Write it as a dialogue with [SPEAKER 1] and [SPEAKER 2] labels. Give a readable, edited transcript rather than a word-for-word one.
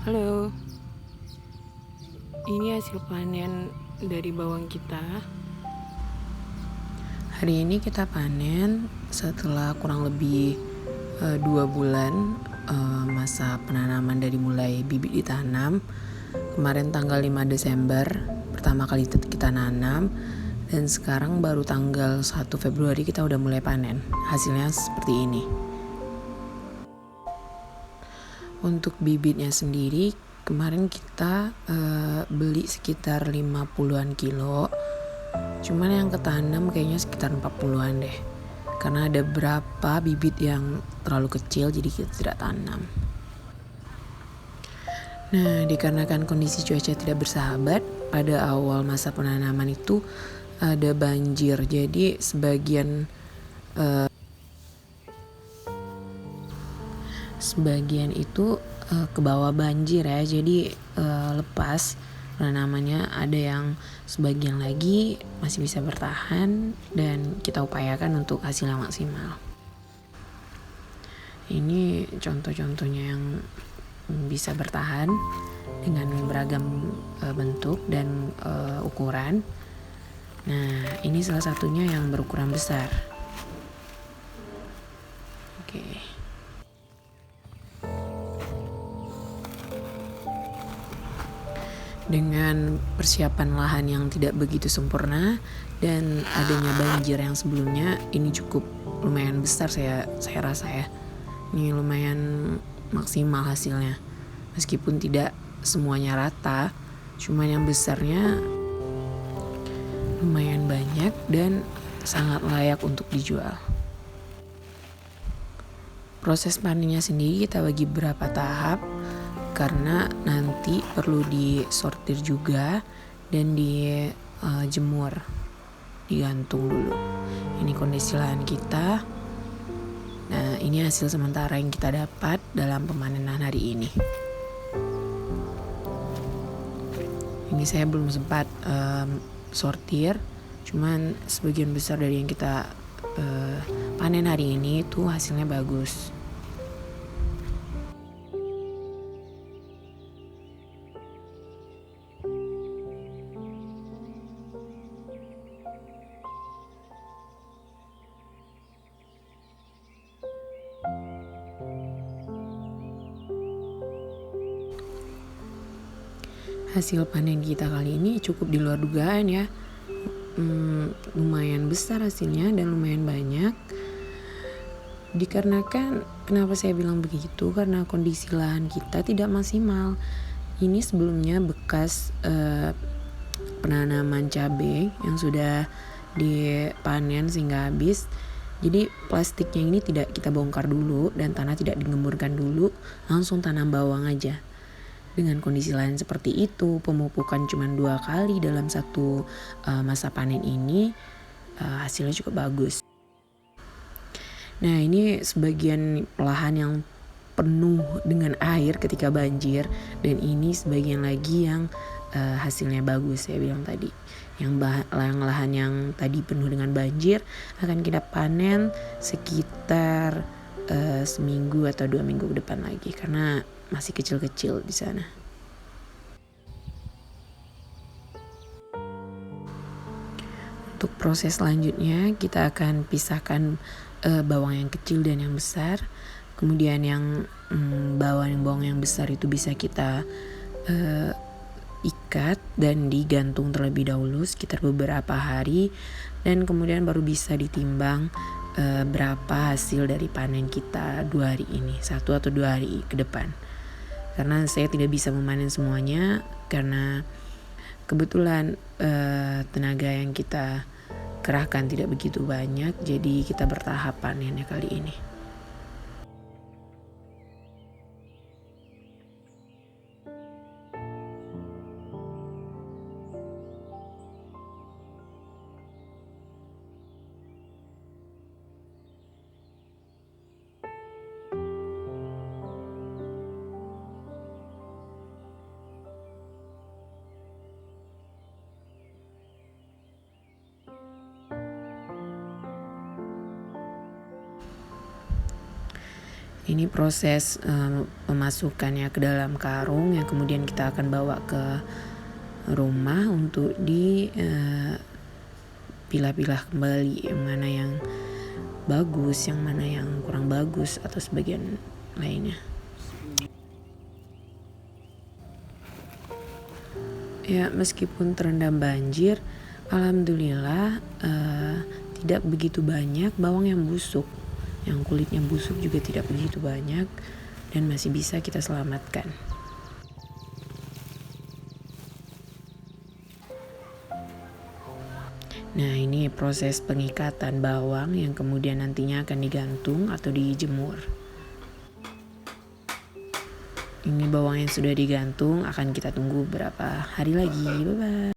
[SPEAKER 1] Halo, ini hasil panen dari bawang kita. Hari ini kita panen setelah kurang lebih 2 bulan masa penanaman dari mulai bibit ditanam. Kemarin tanggal 5 Desember pertama kali kita nanam, dan sekarang baru tanggal 1 Februari kita udah mulai panen. Hasilnya seperti ini. Untuk bibitnya sendiri kemarin kita beli sekitar 50-an kilo. Cuman yang ketanam kayaknya sekitar 40-an deh. Karena ada beberapa bibit yang terlalu kecil jadi kita tidak tanam. Nah, dikarenakan kondisi cuaca tidak bersahabat, pada awal masa penanaman itu ada banjir. Jadi sebagian itu ke bawah banjir ya, jadi lepas penanamannya. Ada yang sebagian lagi masih bisa bertahan dan kita upayakan untuk hasilnya maksimal. Ini contoh-contohnya yang bisa bertahan dengan beragam bentuk dan ukuran. Nah, ini salah satunya yang berukuran besar. Oke. Dengan persiapan lahan yang tidak begitu sempurna dan adanya banjir yang sebelumnya, ini cukup lumayan besar saya rasa ya. Ini lumayan maksimal hasilnya. Meskipun tidak semuanya rata, cuma yang besarnya lumayan banyak dan sangat layak untuk dijual. Proses panennya sendiri kita bagi beberapa tahap, karena nanti perlu disortir juga dan dijemur, digantung dulu. Ini kondisi lahan kita. Nah, ini hasil sementara yang kita dapat dalam pemanenan hari ini. Ini saya belum sempat sortir, cuman sebagian besar dari yang kita panen hari ini tuh hasilnya bagus. Hasil panen kita kali ini cukup di luar dugaan ya. Lumayan besar hasilnya dan lumayan banyak. Dikarenakan, kenapa saya bilang begitu? Karena kondisi lahan kita tidak maksimal. Ini sebelumnya bekas penanaman cabai yang sudah dipanen sehingga habis. Jadi plastiknya ini tidak kita bongkar dulu dan tanah tidak digemburkan dulu, langsung tanam bawang aja. Dengan kondisi lain seperti itu, pemupukan cuma 2 kali dalam satu masa panen ini, hasilnya cukup bagus. Nah, ini sebagian lahan yang penuh dengan air ketika banjir, dan ini sebagian lagi yang hasilnya bagus. Saya bilang tadi, yang lahan yang tadi penuh dengan banjir akan kita panen sekitar seminggu atau 2 minggu ke depan lagi, karena masih kecil-kecil di sana. Untuk proses selanjutnya kita akan pisahkan bawang yang kecil dan yang besar. Kemudian yang bawang yang besar itu bisa kita ikat dan digantung terlebih dahulu sekitar beberapa hari, dan kemudian baru bisa ditimbang berapa hasil dari panen kita 2 hari ini, 1 atau 2 hari ke depan. Karena saya tidak bisa memanen semuanya, karena kebetulan tenaga yang kita kerahkan tidak begitu banyak, jadi kita bertahap panennya kali ini. Ini proses memasukkannya ke dalam karung yang kemudian kita akan bawa ke rumah untuk dipilah-pilah kembali, yang mana yang bagus, yang mana yang kurang bagus, atau sebagian lainnya. Ya, meskipun terendam banjir, alhamdulillah tidak begitu banyak bawang yang busuk. Yang kulitnya busuk juga tidak begitu banyak dan masih bisa kita selamatkan. Nah, ini proses pengikatan bawang yang kemudian nantinya akan digantung atau dijemur. Ini bawang yang sudah digantung akan kita tunggu beberapa hari lagi. Bye-bye.